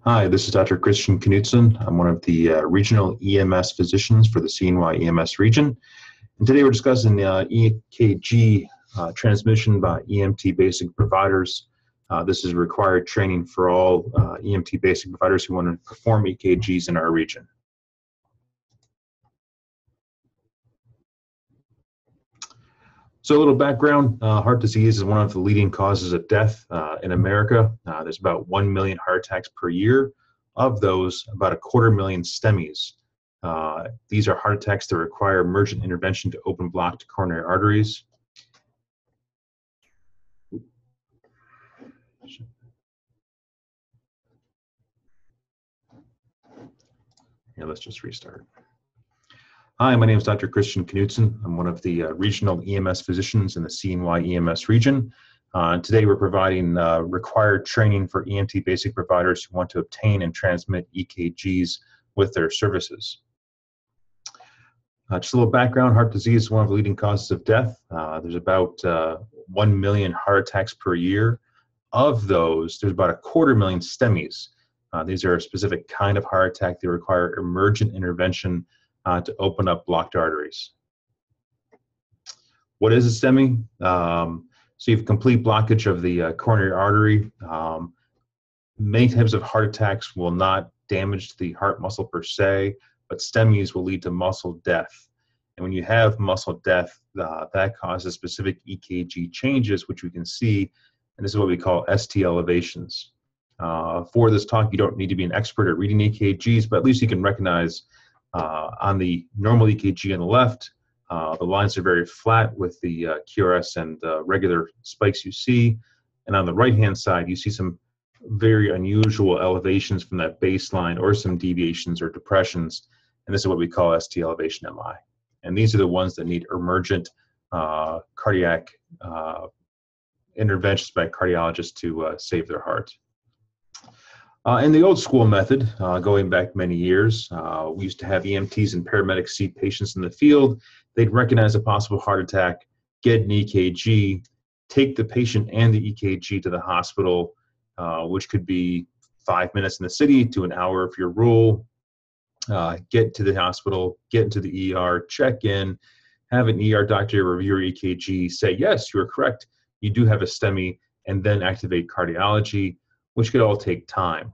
Hi, this is Dr. Christian Knudsen. I'm one of the regional EMS physicians for the CNYEMS region. And today we're discussing EKG transmission by EMT-Basic providers. This is required training for all EMT-Basic providers who want to perform EKGs in our region. So a little background, heart disease is one of the leading causes of death in America. There's about 1 million heart attacks per year. Of those, about 250,000 STEMIs. These are heart attacks that require emergent intervention to open blocked coronary arteries. Here, let's just restart. Hi, my name is Dr. Christian Knudsen. I'm one of the regional EMS physicians in the CNYEMS region. Today we're providing required training for EMT-Basic providers who want to obtain and transmit EKGs with their services. Just a little background, heart disease is one of the leading causes of death. There's about 1 million heart attacks per year. Of those, there's about 250,000 STEMIs. These are a specific kind of heart attack that require emergent intervention to open up blocked arteries. What is a STEMI? So you have complete blockage of the coronary artery. Many types of heart attacks will not damage the heart muscle per se, but STEMIs will lead to muscle death. And when you have muscle death, that causes specific EKG changes, which we can see, and this is what we call ST elevations. For this talk, you don't need to be an expert at reading EKGs, but at least you can recognize on the normal EKG on the left, the lines are very flat with the QRS and regular spikes you see. And on the right-hand side, you see some very unusual elevations from that baseline or some deviations or depressions. And this is what we call ST elevation MI. And these are the ones that need emergent cardiac interventions by cardiologists to save their heart. In the old school method, going back many years, we used to have EMTs and paramedics see patients in the field. They'd recognize a possible heart attack, get an EKG, take the patient and the EKG to the hospital, which could be 5 minutes in the city to an hour if you're rural. Get to the hospital, get into the ER, check in, have an ER doctor review your EKG, say, yes, you are correct, you do have a STEMI, and then activate cardiology, which could all take time.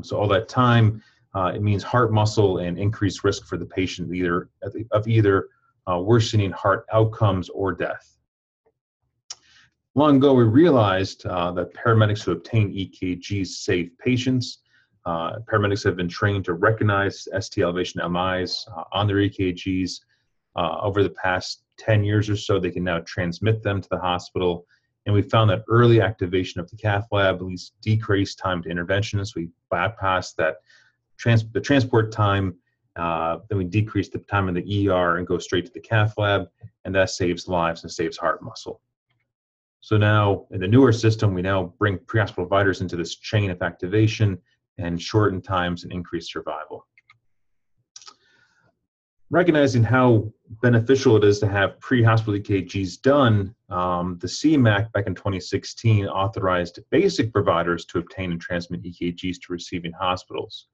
So all that time, it means heart muscle and increased risk for the patient of either worsening heart outcomes or death. Long ago, we realized that paramedics who obtain EKGs save patients. Paramedics have been trained to recognize ST elevation MIs on their EKGs. Over the past 10 years or so, they can now transmit them to the hospital. And we found that early activation of the cath lab at least decreased time to intervention. So we bypass that the transport time, then we decrease the time in the ER and go straight to the cath lab, and that saves lives and saves heart muscle. So now in the newer system, we now bring pre-hospital providers into this chain of activation and shorten times and increase survival. Recognizing how beneficial it is to have pre-hospital EKGs done, the CMAC back in 2016 authorized basic providers to obtain and transmit EKGs to receiving hospitals.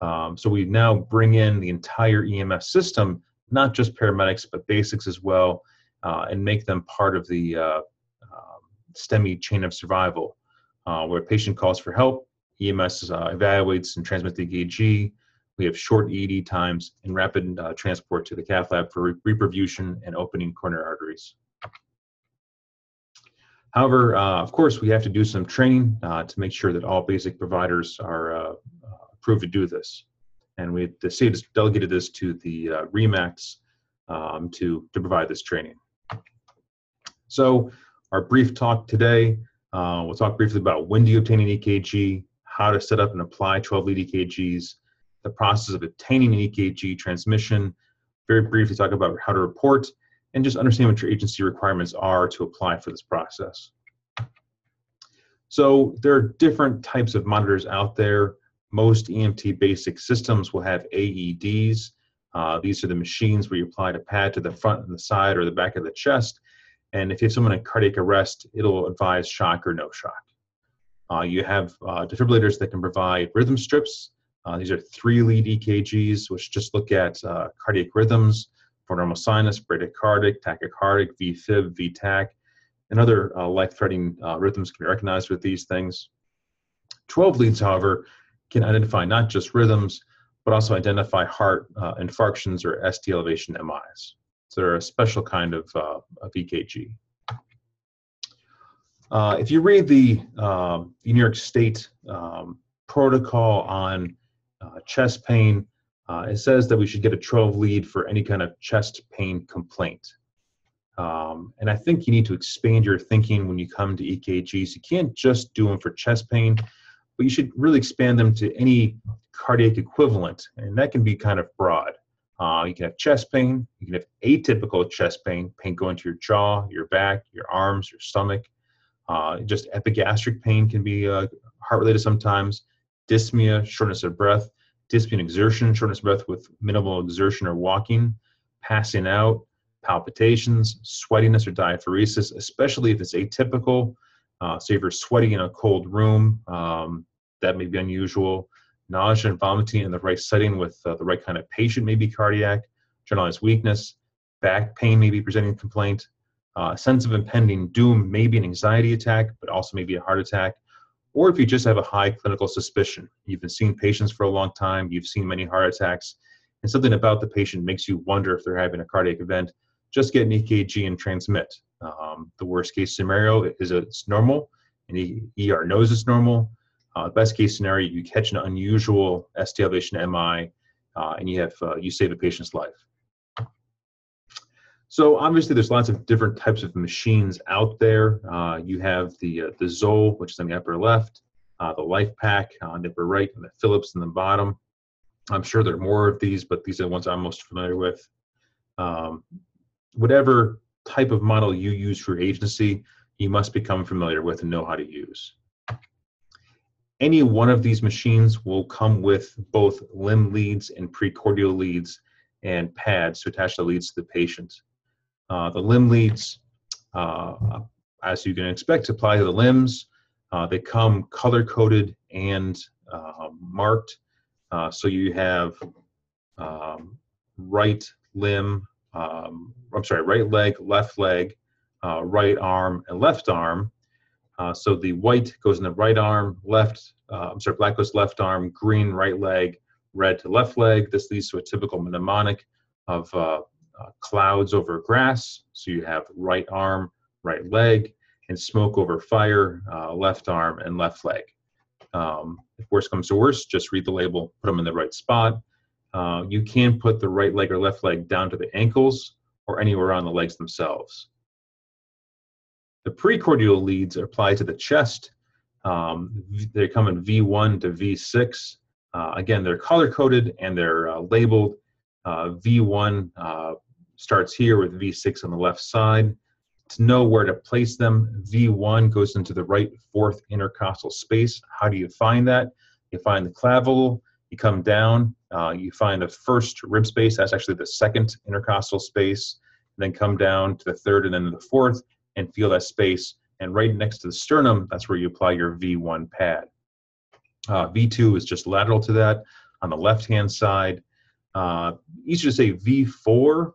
So we now bring in the entire EMS system, not just paramedics, but basics as well, and make them part of the STEMI chain of survival. Where a patient calls for help, EMS evaluates and transmits the EKG. We have short ED times and rapid transport to the cath lab for reperfusion and opening coronary arteries. However, of course, we have to do some training to make sure that all basic providers are approved to do this. And the state has delegated this to the REMACs to provide this training. So our brief talk today, we'll talk briefly about when do you obtain an EKG, how to set up and apply 12-lead EKGs, the process of obtaining an EKG transmission, very briefly talk about how to report, and just understand what your agency requirements are to apply for this process. So there are different types of monitors out there. Most EMT-basic systems will have AEDs. These are the machines where you apply a pad to the front and the side or the back of the chest. And if you have someone in cardiac arrest, it'll advise shock or no shock. You have defibrillators that can provide rhythm strips. These are 3-lead EKGs, which just look at cardiac rhythms for normal sinus, bradycardic, tachycardic, VFib, VTach, and other life-threatening rhythms can be recognized with these things. 12 leads, however, can identify not just rhythms, but also identify heart infarctions or ST elevation MIs. So they're a special kind of EKG. If you read the New York State protocol on chest pain, it says that we should get a 12 lead for any kind of chest pain complaint. And I think you need to expand your thinking when you come to EKGs. You can't just do them for chest pain, but you should really expand them to any cardiac equivalent, and that can be kind of broad. You can have chest pain, you can have atypical chest pain, pain going to your jaw, your back, your arms, your stomach. Just epigastric pain can be heart-related sometimes. Dyspnea, shortness of breath, dyspnea and exertion, shortness of breath with minimal exertion or walking, passing out, palpitations, sweatiness or diaphoresis, especially if it's atypical. So if you're sweating in a cold room, that may be unusual. Nausea and vomiting in the right setting with the right kind of patient may be cardiac. Generalized weakness, back pain may be presenting complaint. Sense of impending doom may be an anxiety attack, but also may be a heart attack. Or if you just have a high clinical suspicion, you've been seeing patients for a long time, you've seen many heart attacks, and something about the patient makes you wonder if they're having a cardiac event, just get an EKG and transmit. The worst case scenario is it's normal, and the ER knows it's normal. Best case scenario, you catch an unusual ST elevation MI, and you save a patient's life. So obviously, there's lots of different types of machines out there. You have the Zoll, which is on the upper left, the LifePak on the upper right, and the Philips on the bottom. I'm sure there are more of these, but these are the ones I'm most familiar with. Whatever type of model you use for your agency, you must become familiar with and know how to use. Any one of these machines will come with both limb leads and precordial leads and pads to attach the leads to the patient. The limb leads, as you can expect, apply to the limbs. They come color-coded and marked. So you have right limb, right leg, left leg, right arm, and left arm. So the white goes in the right arm, black goes left arm, green right leg, red to left leg. This leads to a typical mnemonic of clouds over grass. So you have right arm, right leg, and smoke over fire, left arm, and left leg. If worse comes to worse, just read the label, put them in the right spot. You can put the right leg or left leg down to the ankles or anywhere on the legs themselves. The precordial leads are applied to the chest. They come in V1 to V6. Again, they're color-coded and they're labeled. V1 starts here with V6 on the left side. To know where to place them, V1 goes into the right fourth intercostal space. How do you find that? You find the clavicle, you come down, you find the first rib space, that's actually the second intercostal space, and then come down to the third and then the fourth, and feel that space. And right next to the sternum, that's where you apply your V1 pad. V2 is just lateral to that on the left-hand side. Easier to say V4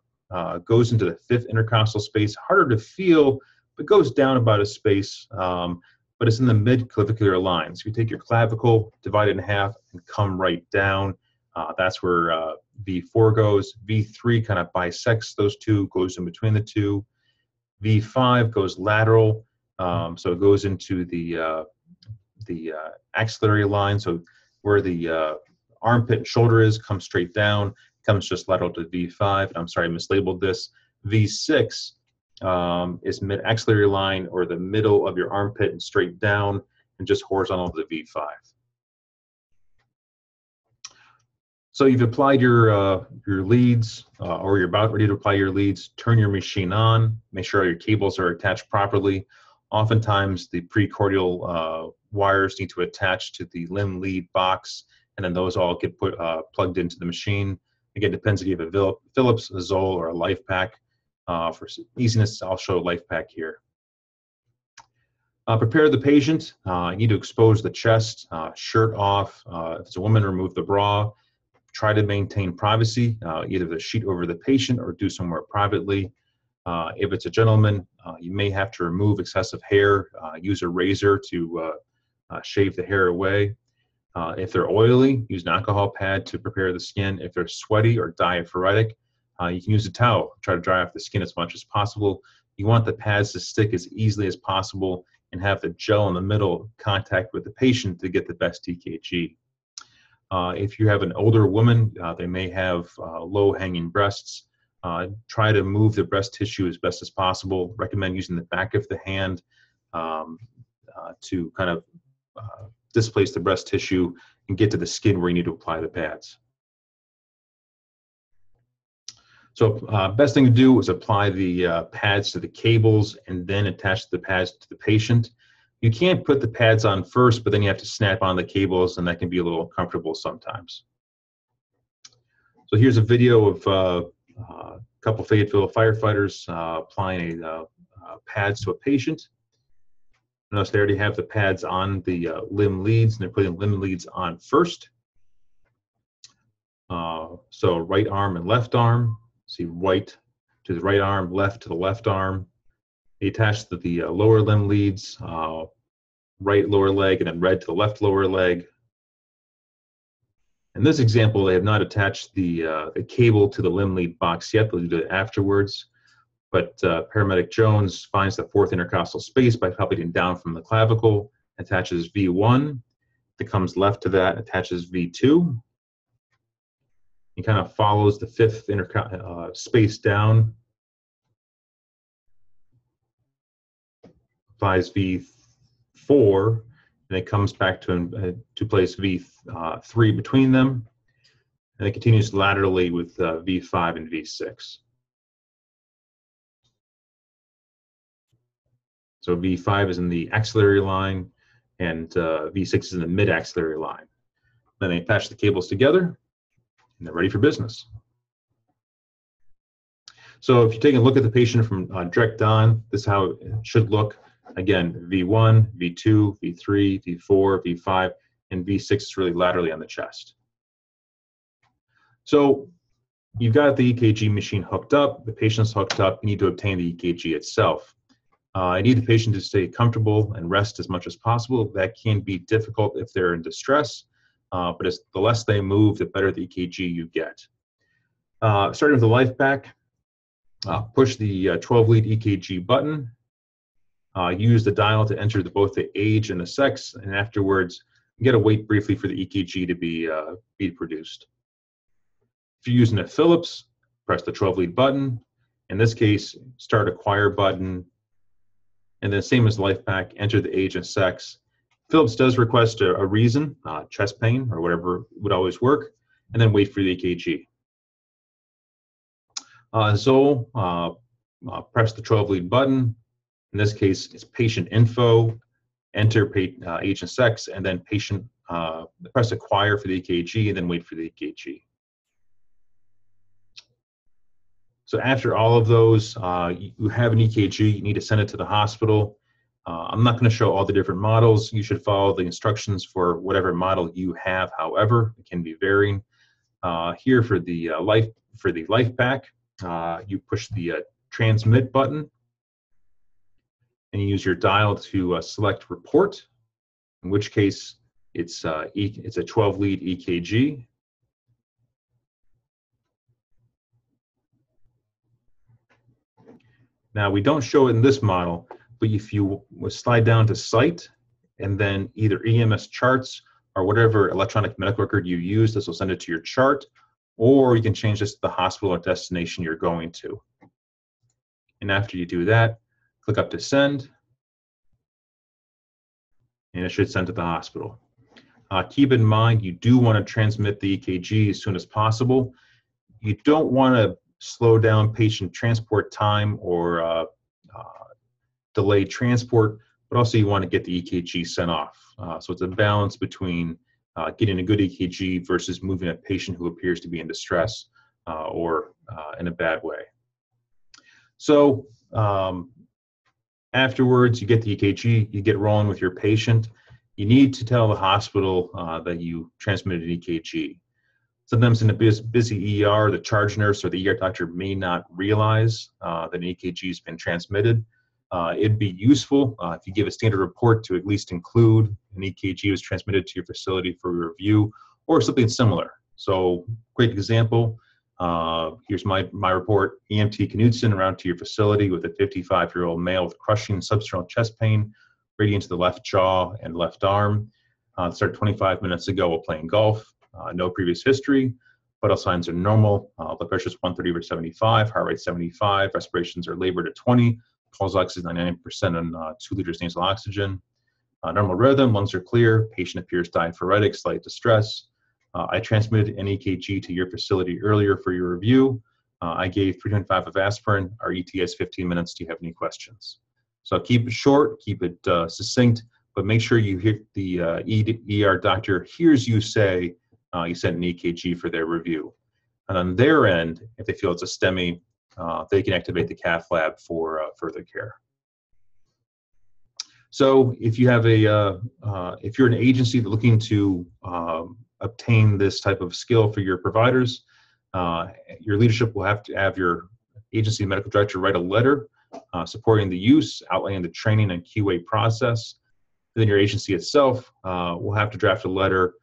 goes into the fifth intercostal space, harder to feel, but goes down about a space, but it's in the mid-clavicular line. So you take your clavicle, divide it in half, and come right down. That's where V4 goes. V3 kind of bisects those two, goes in between the two. V5 goes lateral, so it goes into the axillary line. So where the armpit and shoulder is, comes straight down, comes just lateral to V5. And I'm sorry, I mislabeled this. V6 is mid-axillary line or the middle of your armpit and straight down and just horizontal to V5. So you've applied your leads or you're about ready to apply your leads. Turn your machine on, make sure your cables are attached properly. Oftentimes the precordial wires need to attach to the limb lead box, and then those all get plugged into the machine. Again, it depends if you have a Philips, a Zoll, or a LifePak. For easiness, I'll show a LifePak here. Prepare the patient. You need to expose the chest, shirt off. If it's a woman, remove the bra. Try to maintain privacy, either the sheet over the patient or do somewhere privately. If it's a gentleman, you may have to remove excessive hair, use a razor to shave the hair away. If they're oily, use an alcohol pad to prepare the skin. If they're sweaty or diaphoretic, you can use a towel. Try to dry off the skin as much as possible. You want the pads to stick as easily as possible and have the gel in the middle contact with the patient to get the best EKG. If you have an older woman, they may have low-hanging breasts. Try to move the breast tissue as best as possible. Recommend using the back of the hand to kind of displace the breast tissue and get to the skin where you need to apply the pads. So best thing to do is apply the pads to the cables and then attach the pads to the patient. You can't put the pads on first, but then you have to snap on the cables, and that can be a little uncomfortable sometimes. So here's a video of a couple Fayetteville firefighters applying pads to a patient. Notice they already have the pads on the limb leads, and they're putting limb leads on first. So right arm and left arm. See right to the right arm, left to the left arm. They attach the lower limb leads, right lower leg, and then red to the left lower leg. In this example, they have not attached the cable to the limb lead box yet. They'll do it afterwards. But paramedic Jones finds the fourth intercostal space by palpating down from the clavicle, attaches V1. It comes left to that, attaches V2. He kind of follows the fifth space down, applies V4, and it comes back to place V3 between them, and it continues laterally with V5 and V6. So V5 is in the axillary line, and V6 is in the mid-axillary line. Then they attach the cables together, and they're ready for business. So if you take a look at the patient from direct on, this is how it should look. Again, V1, V2, V3, V4, V5, and V6 is really laterally on the chest. So you've got the EKG machine hooked up, the patient's hooked up, you need to obtain the EKG itself. I need the patient to stay comfortable and rest as much as possible. That can be difficult if they're in distress, but the less they move, the better the EKG you get. Starting with the life pack, push the 12-lead EKG button. Use the dial to enter both the age and the sex, and afterwards, you got to wait briefly for the EKG to be produced. If you're using a Philips, press the 12-lead button. In this case, start a choir button, and then same as life pack, enter the age and sex. Philips does request a reason, chest pain or whatever would always work, and then wait for the EKG. Zoll, press the 12-lead button. In this case, it's patient info, enter age and sex, and then press acquire for the EKG, and then wait for the EKG. So after all of those, you have an EKG, you need to send it to the hospital. I'm not going to show all the different models. You should follow the instructions for whatever model you have. However, it can be varying. Here for the life pack, you push the transmit button, and you use your dial to select report, in which case it's a 12-lead EKG. Now, we don't show it in this model, but if you slide down to site and then either EMS charts or whatever electronic medical record you use, this will send it to your chart, or you can change this to the hospital or destination you're going to. And after you do that, click up to send, and it should send to the hospital. Keep in mind, you do want to transmit the EKG as soon as possible. You don't want to slow down patient transport time or delay transport, but also you want to get the EKG sent off. So it's a balance between getting a good EKG versus moving a patient who appears to be in distress or in a bad way. So Afterwards, you get the EKG, you get rolling with your patient. You need to tell the hospital that you transmitted an EKG. Sometimes in a busy ER, the charge nurse or the ER doctor may not realize that an EKG has been transmitted. It'd be useful if you give a standard report to at least include an EKG was transmitted to your facility for review or something similar. So, quick example, here's my report. EMT Knudsen around to your facility with a 55-year-old male with crushing substernal chest pain, radiating to the left jaw and left arm. Started 25 minutes ago while playing golf. No previous history. Vital signs are normal. Blood pressure is 130/75, heart rate 75, respirations are labored at 20, pulse ox is 99% on 2 liters nasal oxygen. Normal rhythm, lungs are clear, patient appears diaphoretic, slight distress. I transmitted an EKG to your facility earlier for your review. I gave 3.5 of aspirin. Our ETA is 15 minutes. Do you have any questions? So keep it short, keep it succinct, but make sure you hear the ER doctor hears you say you sent an EKG for their review. And on their end, if they feel it's a STEMI, they can activate the cath lab for further care. So if you have if you're an agency looking to obtain this type of skill for your providers, your leadership will have to have your agency medical director write a letter supporting the use, outlining the training and QA process. Then your agency itself will have to draft a letter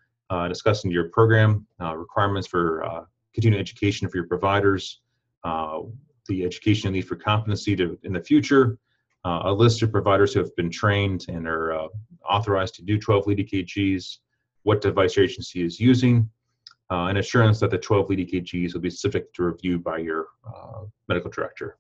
discussing your program requirements for continuing education for your providers, the education need for competency in the future, a list of providers who have been trained and are authorized to do 12 lead EKGs, what device your agency is using, and assurance that the 12 lead EKGs will be subject to review by your medical director.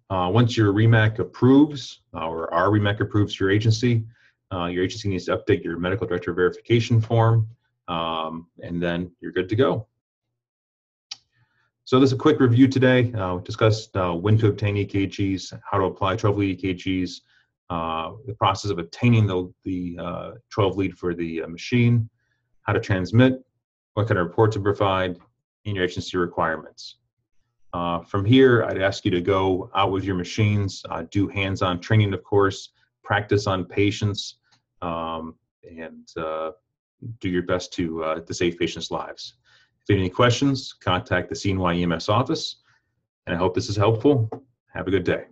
Once your REMAC approves, or our REMAC approves your agency needs to update your medical director verification form, and then you're good to go. So this is a quick review today. We discussed when to obtain EKGs, how to apply 12 lead EKGs, the process of obtaining the 12 lead for the machine, how to transmit, what kind of report to provide, and your agency requirements. From here, I'd ask you to go out with your machines, do hands-on training, of course, practice on patients, and do your best to save patients' lives. If you have any questions, contact the CNYEMS office, and I hope this is helpful. Have a good day.